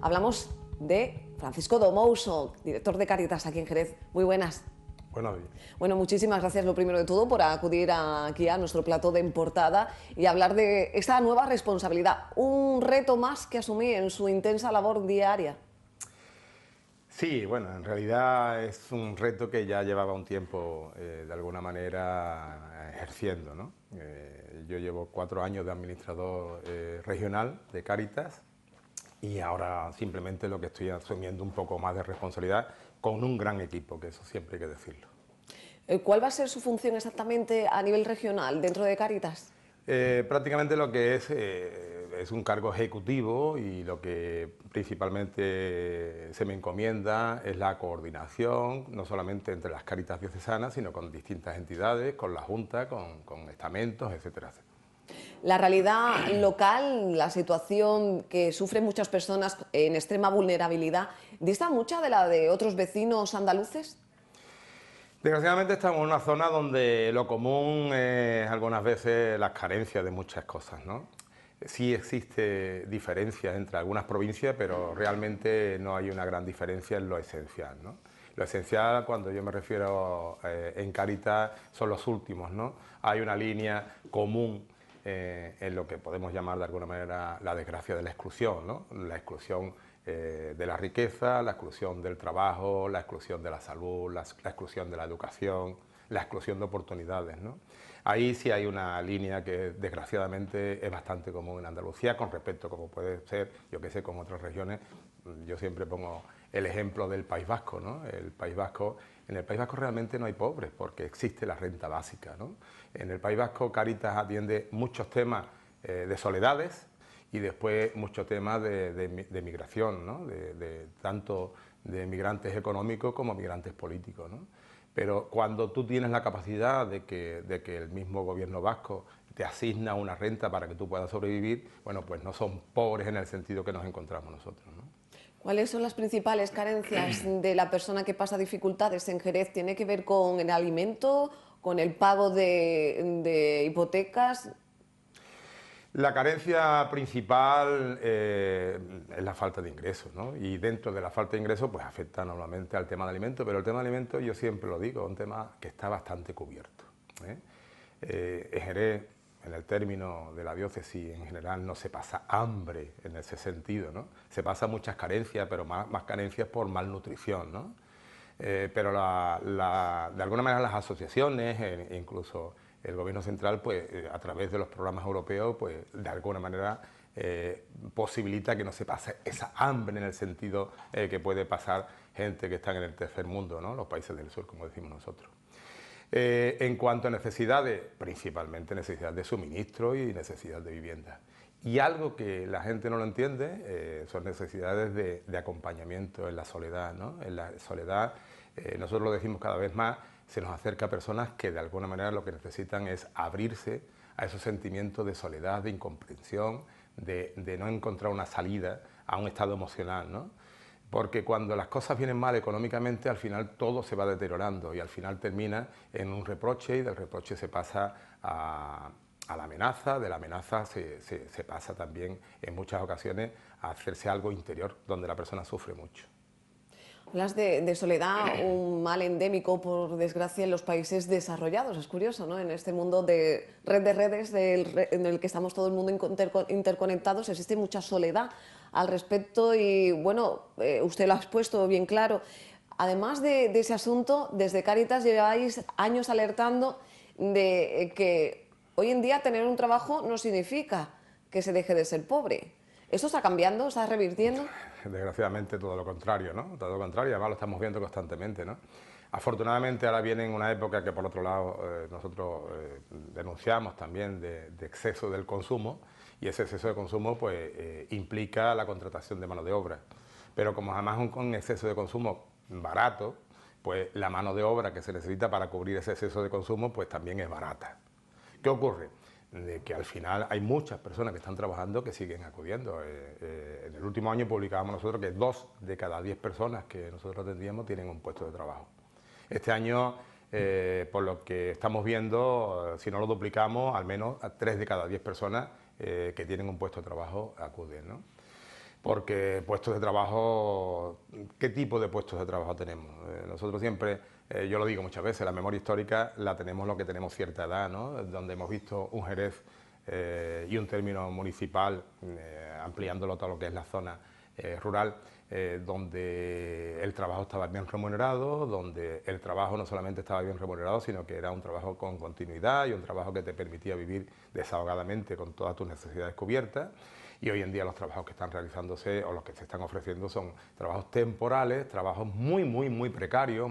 Hablamos de Francisco Domouso, director de Cáritas aquí en Jerez. Muy buenas. Buenos días. Bueno, muchísimas gracias, lo primero de todo, por acudir aquí a nuestro plató de En Portada y hablar de esta nueva responsabilidad, un reto más que asumí en su intensa labor diaria. Sí, bueno, en realidad es un reto que ya llevaba un tiempo, de alguna manera, ejerciendo, ¿no? Yo llevo 4 años de administrador regional de Cáritas y ahora simplemente lo que estoy asumiendo un poco más de responsabilidad con un gran equipo, que eso siempre hay que decirlo. ¿Cuál va a ser su función exactamente a nivel regional dentro de Cáritas? Prácticamente lo que es un cargo ejecutivo y lo que principalmente se me encomienda es la coordinación, no solamente entre las Cáritas diocesanas, sino con distintas entidades, con la Junta, con estamentos, etcétera, etcétera. La realidad local, la situación que sufren muchas personas en extrema vulnerabilidad, ¿dista mucha de la de otros vecinos andaluces? Desgraciadamente estamos en una zona donde lo común es algunas veces las carencias de muchas cosas, ¿no? Sí existe diferencias entre algunas provincias, pero realmente no hay una gran diferencia en lo esencial, ¿no? Lo esencial, cuando yo me refiero en Cáritas, son los últimos, ¿no? Hay una línea común en lo que podemos llamar de alguna manera la desgracia de la exclusión, ¿no? La exclusión de la riqueza, la exclusión del trabajo, la exclusión de la salud, la exclusión de la educación, la exclusión de oportunidades, ¿no? Ahí sí hay una línea que desgraciadamente es bastante común en Andalucía con respecto, como puede ser, yo que sé, con otras regiones. Yo siempre pongo el ejemplo del País Vasco, ¿no? El País Vasco, en el País Vasco realmente no hay pobres porque existe la renta básica, ¿no? En el País Vasco Cáritas atiende muchos temas de soledades y después muchos temas de migración, ¿no? Tanto de migrantes económicos como migrantes políticos, ¿no? Pero cuando tú tienes la capacidad de que el mismo gobierno vasco te asigna una renta para que tú puedas sobrevivir, bueno, pues no son pobres en el sentido que nos encontramos nosotros, ¿no? ¿Cuáles son las principales carencias de la persona que pasa dificultades en Jerez? ¿Tiene que ver con el alimento, con el pago de hipotecas? La carencia principal es la falta de ingresos, ¿no? Y dentro de la falta de ingresos pues afecta normalmente al tema de alimentos, pero el tema de alimentos yo siempre lo digo, es un tema que está bastante cubierto, ¿eh? En Jerez, en el término de la diócesis en general, no se pasa hambre en ese sentido, ¿no? Se pasa muchas carencias, pero más carencias por malnutrición, ¿no? Pero de alguna manera las asociaciones, e incluso el gobierno central, pues a través de los programas europeos, pues de alguna manera posibilita que no se pase esa hambre en el sentido que puede pasar gente que está en el tercer mundo, ¿no? Los países del sur, como decimos nosotros. En cuanto a necesidades, principalmente necesidad de suministro y necesidad de vivienda. Y algo que la gente no lo entiende son necesidades de acompañamiento en la soledad, ¿no? En la soledad, nosotros lo decimos cada vez más, se nos acerca a personas que de alguna manera lo que necesitan es abrirse a esos sentimientos de soledad, de incomprensión, de no encontrar una salida a un estado emocional, ¿no? Porque cuando las cosas vienen mal económicamente, al final todo se va deteriorando y al final termina en un reproche y del reproche se pasa a la amenaza, de la amenaza se pasa también en muchas ocasiones a hacerse algo interior, donde la persona sufre mucho. Hablas de soledad, un mal endémico, por desgracia, en los países desarrollados. Es curioso, ¿no? En este mundo de redes en el que estamos todo el mundo interconectados, existe mucha soledad al respecto y, bueno, usted lo ha expuesto bien claro. Además de ese asunto, desde Cáritas lleváis años alertando de que hoy en día tener un trabajo no significa que se deje de ser pobre. ¿Esto está cambiando? ¿Está revirtiendo? Desgraciadamente todo lo contrario, ¿no? Todo lo contrario, además lo estamos viendo constantemente, ¿no? Afortunadamente ahora viene una época que por otro lado nosotros denunciamos también de exceso del consumo y ese exceso de consumo pues implica la contratación de mano de obra. Pero como además es un exceso de consumo barato, pues la mano de obra que se necesita para cubrir ese exceso de consumo pues también es barata. ¿Qué ocurre? De que al final hay muchas personas que están trabajando que siguen acudiendo. En el último año publicábamos nosotros que 2 de cada 10 personas que nosotros atendíamos tienen un puesto de trabajo. Este año, por lo que estamos viendo, si no lo duplicamos, al menos a 3 de cada 10 personas que tienen un puesto de trabajo acuden, ¿no? porque puestos de trabajo, ¿qué tipo de puestos de trabajo tenemos? Nosotros siempre, yo lo digo muchas veces, la memoria histórica la tenemos lo que tenemos cierta edad, ¿no? Donde hemos visto un Jerez y un término municipal, ampliándolo todo lo que es la zona rural, donde el trabajo estaba bien remunerado, donde el trabajo no solamente estaba bien remunerado, sino que era un trabajo con continuidad y un trabajo que te permitía vivir desahogadamente con todas tus necesidades cubiertas. Y hoy en día los trabajos que están realizándose o los que se están ofreciendo son trabajos temporales, trabajos muy precarios,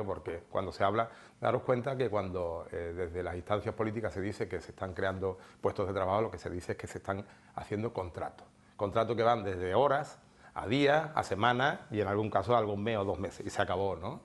porque cuando se habla, daros cuenta que cuando desde las instancias políticas se dice que se están creando puestos de trabajo, lo que se dice es que se están haciendo contratos que van desde horas a días, a semanas y en algún caso a algún mes o 2 meses, y se acabó, ¿no?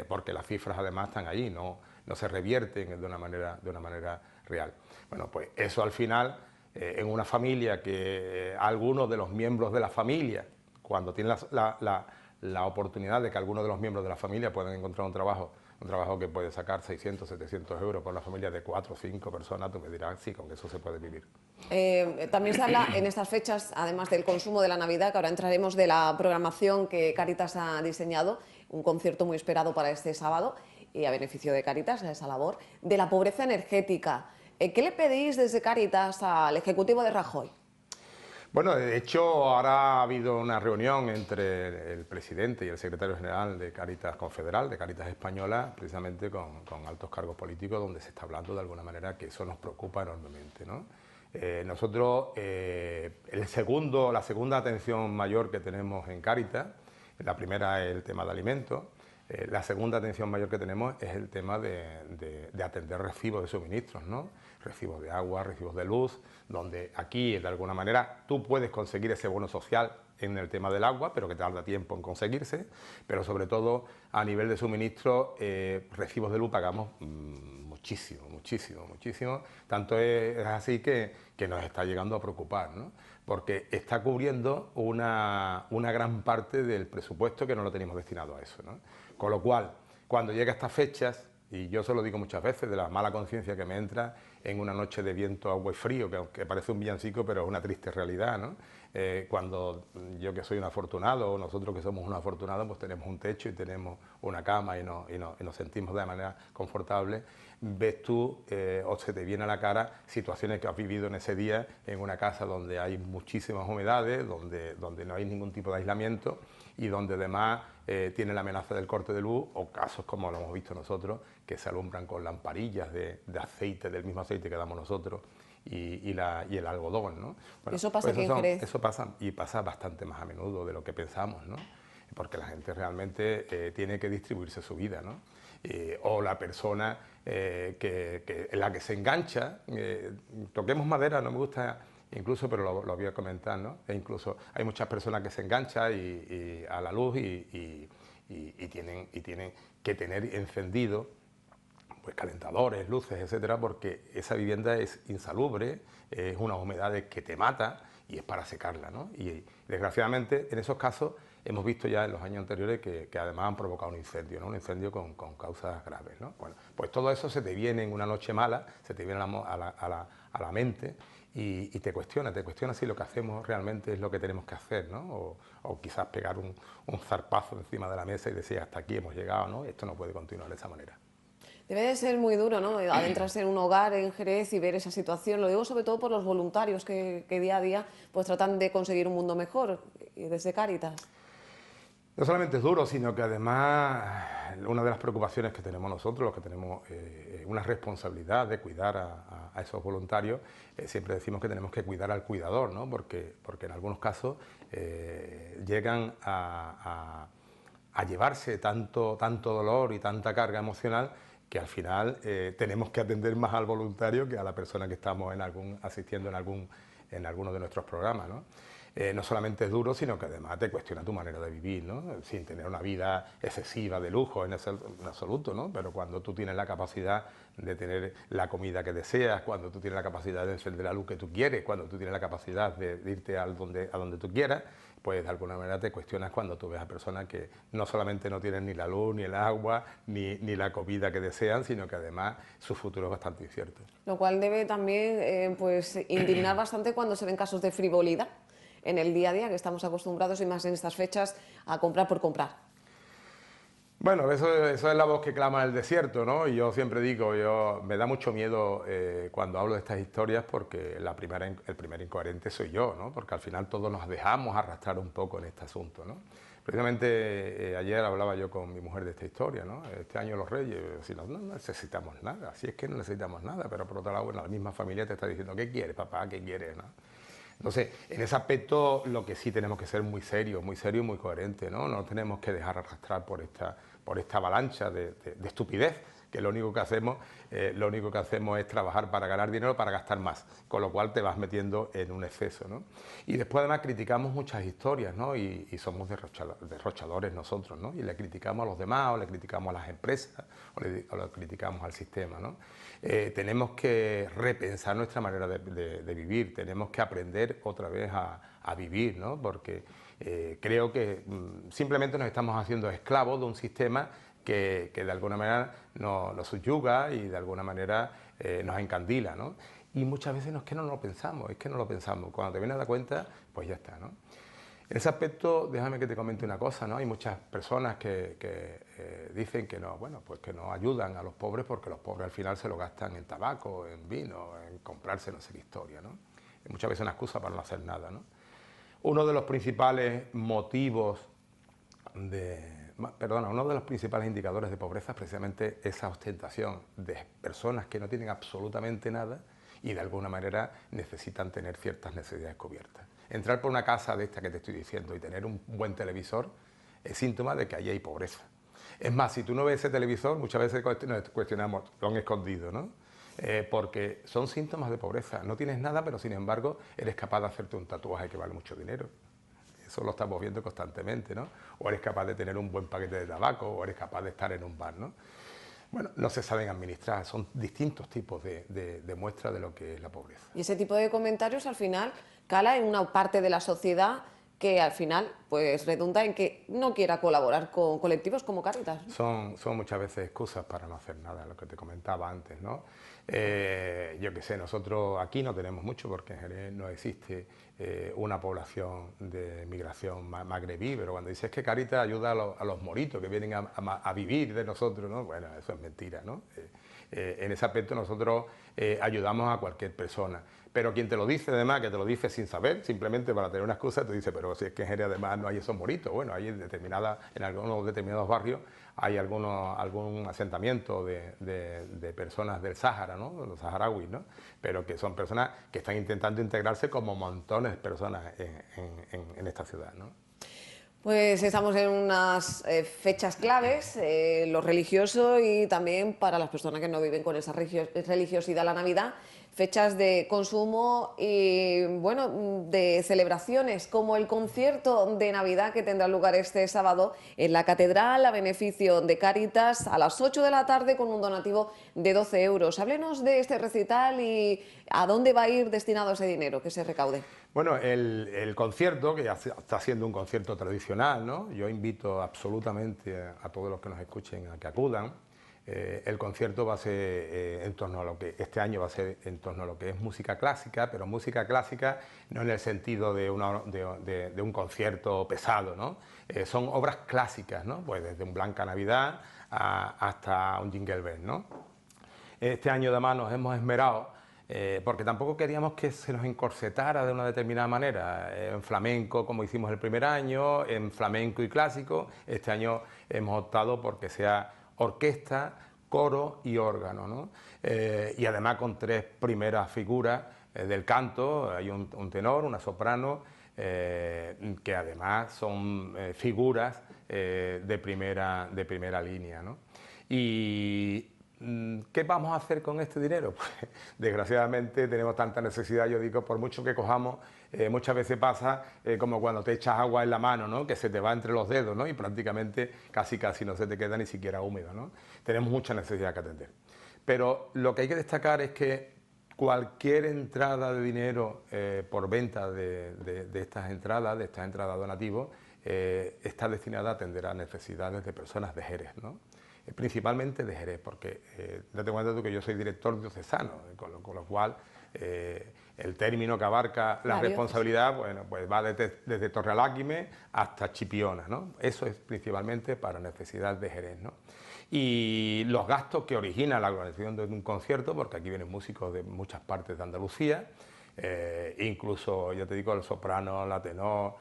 Porque las cifras además están allí, no se revierten de una manera real. Bueno, pues eso al final, en una familia que algunos de los miembros de la familia, cuando tienen la oportunidad de que algunos de los miembros de la familia puedan encontrar un trabajo que puede sacar 600, 700 euros con una familia de 4 o 5 personas, tú me dirás, sí, con eso se puede vivir. También se habla en estas fechas, además del consumo de la Navidad, que ahora entraremos, de la programación que Cáritas ha diseñado, un concierto muy esperado para este sábado y a beneficio de Cáritas, a esa labor, de la pobreza energética. ¿Qué le pedís desde Cáritas al Ejecutivo de Rajoy? Bueno, de hecho, ahora ha habido una reunión entre el presidente y el secretario general de Cáritas Confederal, de Cáritas Española, precisamente con altos cargos políticos, donde se está hablando de alguna manera que eso nos preocupa enormemente, ¿no? Nosotros, la segunda atención mayor que tenemos en Cáritas, la primera es el tema de alimentos, la segunda atención mayor que tenemos es el tema de atender recibos de suministros, ¿no? Recibos de agua, recibos de luz, donde aquí, de alguna manera, tú puedes conseguir ese bono social en el tema del agua, pero que tarda tiempo en conseguirse, pero sobre todo a nivel de suministro, recibos de luz pagamos muchísimo, tanto es así que nos está llegando a preocupar, ¿no? Porque está cubriendo una gran parte del presupuesto que no lo teníamos destinado a eso, ¿no? Con lo cual, cuando llega estas fechas, y yo se lo digo muchas veces, de la mala conciencia que me entra en una noche de viento, agua y frío, que aunque parece un villancico, pero es una triste realidad, ¿no? Cuando yo, que soy un afortunado, o nosotros que somos unos afortunados, pues tenemos un techo y tenemos una cama y nos sentimos de manera confortable, ves tú o se te viene a la cara situaciones que has vivido en ese día en una casa donde hay muchísimas humedades, donde no hay ningún tipo de aislamiento y donde además tiene la amenaza del corte de luz, o casos como lo hemos visto nosotros, que se alumbran con lamparillas de aceite, del mismo aceite que damos nosotros, y el algodón, ¿no? Bueno, ¿Eso pasa pues aquí en Jerez? eso pasa, y pasa bastante más a menudo de lo que pensamos, ¿no? Porque la gente realmente tiene que distribuirse su vida, ¿no? O la persona en la que se engancha, toquemos madera, no me gusta incluso, pero lo voy a comentar, ¿no? E incluso hay muchas personas que se enganchan a la luz y tienen que tener encendido pues calentadores, luces, etcétera, porque esa vivienda es insalubre, es una humedad que te mata y es para secarla, ¿no? Y desgraciadamente en esos casos hemos visto ya en los años anteriores que además han provocado un incendio, ¿no? Un incendio con causas graves, ¿no? Bueno, pues todo eso se te viene en una noche mala, se te viene a la mente y te cuestiona si lo que hacemos realmente es lo que tenemos que hacer, ¿no? O quizás pegar un zarpazo encima de la mesa y decir hasta aquí hemos llegado, ¿no? Esto no puede continuar de esa manera. Debe de ser muy duro, ¿no? Adentrarse en un hogar en Jerez y ver esa situación. Lo digo sobre todo por los voluntarios que día a día pues tratan de conseguir un mundo mejor, y desde Cáritas. No solamente es duro, sino que además una de las preocupaciones que tenemos nosotros, los que tenemos una responsabilidad de cuidar a esos voluntarios, siempre decimos que tenemos que cuidar al cuidador, ¿no? Porque en algunos casos llegan a llevarse tanto dolor y tanta carga emocional que al final tenemos que atender más al voluntario que a la persona que estamos asistiendo en alguno de nuestros programas, ¿no? No solamente es duro, sino que además te cuestiona tu manera de vivir, ¿no? Sin tener una vida excesiva de lujo en absoluto, ¿no? Pero cuando tú tienes la capacidad de tener la comida que deseas, cuando tú tienes la capacidad de encender la luz que tú quieres, cuando tú tienes la capacidad de irte a donde tú quieras, pues de alguna manera te cuestionas cuando tú ves a personas que no solamente no tienen ni la luz, ni el agua, ni la comida que desean, sino que además su futuro es bastante incierto. Lo cual debe también pues indignar bastante cuando se ven casos de frivolidad en el día a día, que estamos acostumbrados y más en estas fechas a comprar por comprar? Bueno, eso es la voz que clama en el desierto, ¿no? Y yo siempre digo, me da mucho miedo cuando hablo de estas historias porque el primer incoherente soy yo, ¿no? Porque al final todos nos dejamos arrastrar un poco en este asunto, ¿no? Precisamente ayer hablaba yo con mi mujer de esta historia, ¿no? Este año los Reyes, si no necesitamos nada, si es que no necesitamos nada, pero por otro lado, bueno, la misma familia te está diciendo, ¿qué quieres, papá? ¿Qué quieres, no? Entonces, en ese aspecto, lo que sí tenemos que ser muy serios y muy coherentes, ¿no? No tenemos que dejar arrastrar por esta avalancha de estupidez, que lo único que hacemos es trabajar para ganar dinero, para gastar más, con lo cual te vas metiendo en un exceso, ¿no? Y después además criticamos muchas historias, ¿no? Y somos derrochadores nosotros, ¿no? Y le criticamos a los demás, o le criticamos a las empresas, o le criticamos al sistema, ¿no? Tenemos que repensar nuestra manera de vivir, tenemos que aprender otra vez a vivir, ¿no? Porque creo que simplemente nos estamos haciendo esclavos de un sistema que de alguna manera nos subyuga y de alguna manera nos encandila, ¿no? Y muchas veces no es que no lo pensamos, es que no lo pensamos. Cuando te vienes a dar cuenta, pues ya está, ¿no? En ese aspecto, déjame que te comente una cosa, ¿no? Hay muchas personas que dicen que no, bueno, pues que no ayudan a los pobres porque los pobres al final se lo gastan en tabaco, en vino, en comprarse no sé qué historia, ¿no? Y muchas veces una excusa para no hacer nada, ¿no? Uno de los principales motivos uno de los principales indicadores de pobreza es precisamente esa ostentación de personas que no tienen absolutamente nada y de alguna manera necesitan tener ciertas necesidades cubiertas. Entrar por una casa de esta que te estoy diciendo y tener un buen televisor es síntoma de que allí hay pobreza. Es más, si tú no ves ese televisor, muchas veces nos cuestionamos, lo han escondido, ¿no? Porque son síntomas de pobreza. No tienes nada, pero sin embargo eres capaz de hacerte un tatuaje que vale mucho dinero. Eso lo estamos viendo constantemente, ¿no? O eres capaz de tener un buen paquete de tabaco, o eres capaz de estar en un bar, ¿no? Bueno, no se saben administrar, son distintos tipos de muestras de lo que es la pobreza. Y ese tipo de comentarios al final cala en una parte de la sociedad que al final pues redunda en que no quiera colaborar con colectivos como Cáritas, ¿no? Son muchas veces excusas para no hacer nada, lo que te comentaba antes, ¿no? Yo qué sé, nosotros aquí no tenemos mucho porque en Jerez no existe una población de migración magrebí, pero cuando dices que Cáritas ayuda a los moritos que vienen a vivir de nosotros, ¿no? Bueno, eso es mentira, ¿no? En ese aspecto nosotros ayudamos a cualquier persona. Pero quien te lo dice, además, que te lo dice sin saber, simplemente para tener una excusa, te dice, pero si es que en Jerez además no hay esos moritos. Bueno, hay en algunos determinados barrios hay algún asentamiento de personas del Sáhara, ¿no? Los saharauis, ¿no? Pero que son personas que están intentando integrarse como montones de personas en esta ciudad, ¿no? Pues estamos en unas fechas claves, lo religioso y también para las personas que no viven con esa religiosidad la Navidad, fechas de consumo y bueno, de celebraciones como el concierto de Navidad que tendrá lugar este sábado en la Catedral a beneficio de Cáritas a las 8 de la tarde con un donativo de 12 euros. Háblenos de este recital y a dónde va a ir destinado ese dinero que se recaude. Bueno, el concierto, que ya está siendo un concierto tradicional, ¿no? Yo invito absolutamente a todos los que nos escuchen a que acudan. El concierto va a ser en torno a lo que este año va a ser en torno a lo que es música clásica, pero música clásica no en el sentido de un concierto pesado, ¿no? Son obras clásicas, ¿no? Pues desde un Blanca Navidad hasta un Jingle Bell, ¿no? Este año además nos hemos esmerado porque tampoco queríamos que se nos encorsetara de una determinada manera, en flamenco como hicimos el primer año, en flamenco y clásico. Este año hemos optado porque sea orquesta, coro y órgano, ¿no? Y además con tres primeras figuras del canto, hay un tenor, una soprano, que además son figuras de primera línea, ¿no? Y ¿qué vamos a hacer con este dinero? Pues desgraciadamente tenemos tanta necesidad, yo digo, por mucho que cojamos, muchas veces pasa como cuando te echas agua en la mano, ¿no? Que se te va entre los dedos, ¿no? Y prácticamente casi no se te queda ni siquiera húmedo, ¿no? Tenemos mucha necesidad que atender. Pero lo que hay que destacar es que cualquier entrada de dinero por venta de estas entradas donativos, está destinada a atender a necesidades de personas de Jerez, ¿no? Principalmente de Jerez, porque date cuenta tú que yo soy director diocesano, con lo cual el término que abarca la responsabilidad, bueno, pues va desde Torrealacime hasta Chipiona, ¿no? Eso es principalmente para necesidades de Jerez, ¿no? Y los gastos que origina la organización de un concierto, porque aquí vienen músicos de muchas partes de Andalucía, incluso, ya te digo, el soprano, la tenor,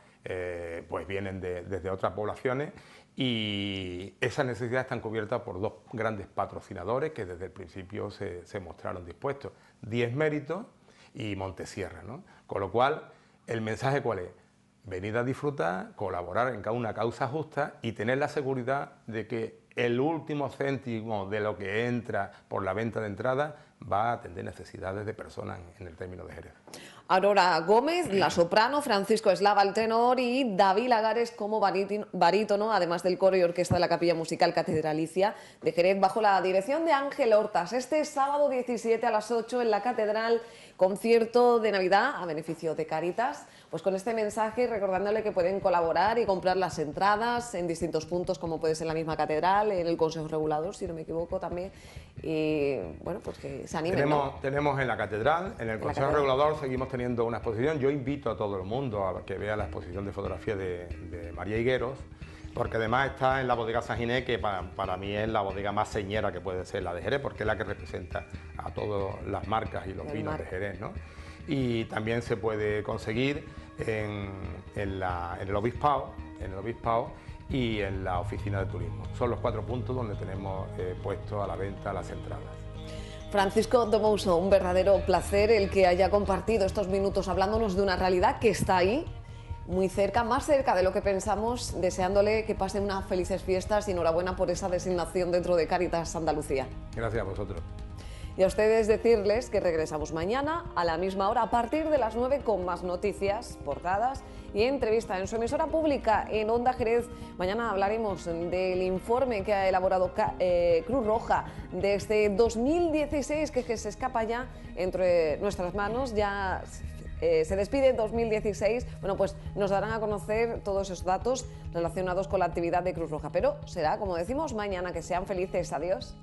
pues vienen desde otras poblaciones, y esas necesidades están cubiertas por dos grandes patrocinadores que desde el principio se mostraron dispuestos: 10 Méritos y Montesierra, ¿no? Con lo cual, ¿el mensaje cuál es? Venid a disfrutar, colaborar en una causa justa y tener la seguridad de que el último céntimo de lo que entra por la venta de entrada va a atender necesidades de personas en el término de Jerez. Aurora Gómez, la soprano, Francisco Eslava, el tenor, y David Lagares como barítono, además del coro y orquesta de la Capilla Musical Catedralicia de Jerez, bajo la dirección de Ángel Hortas. Este sábado 17 a las 8 en la Catedral, concierto de Navidad a beneficio de Cáritas. Pues con este mensaje, recordándole que pueden colaborar y comprar las entradas en distintos puntos, como puede ser la misma catedral, en el Consejo Regulador, si no me equivoco también, y bueno, pues que se animen. Tenemos en la catedral, en el Consejo Regulador seguimos teniendo una exposición. Yo invito a todo el mundo a que vea la exposición de fotografía de María Higueros, porque además está en la bodega San Ginés, que para mí es la bodega más señera que puede ser la de Jerez, porque es la que representa a todas las marcas y los vinos de Jerez, ¿no? Y también se puede conseguir en el obispado y en la oficina de turismo. Son los 4 puntos donde tenemos puesto a la venta las entradas. Francisco Domouso, un verdadero placer el que haya compartido estos minutos hablándonos de una realidad que está ahí, muy cerca, más cerca de lo que pensamos, deseándole que pasen unas felices fiestas y enhorabuena por esa designación dentro de Cáritas Andalucía. Gracias a vosotros. Y a ustedes decirles que regresamos mañana a la misma hora, a partir de las 9, con más noticias, portadas y entrevista en su emisora pública en Onda Jerez. Mañana hablaremos del informe que ha elaborado Cruz Roja desde 2016, que se escapa ya entre nuestras manos, ya se despide en 2016. Bueno, pues nos darán a conocer todos esos datos relacionados con la actividad de Cruz Roja, pero será, como decimos, mañana. Que sean felices. Adiós.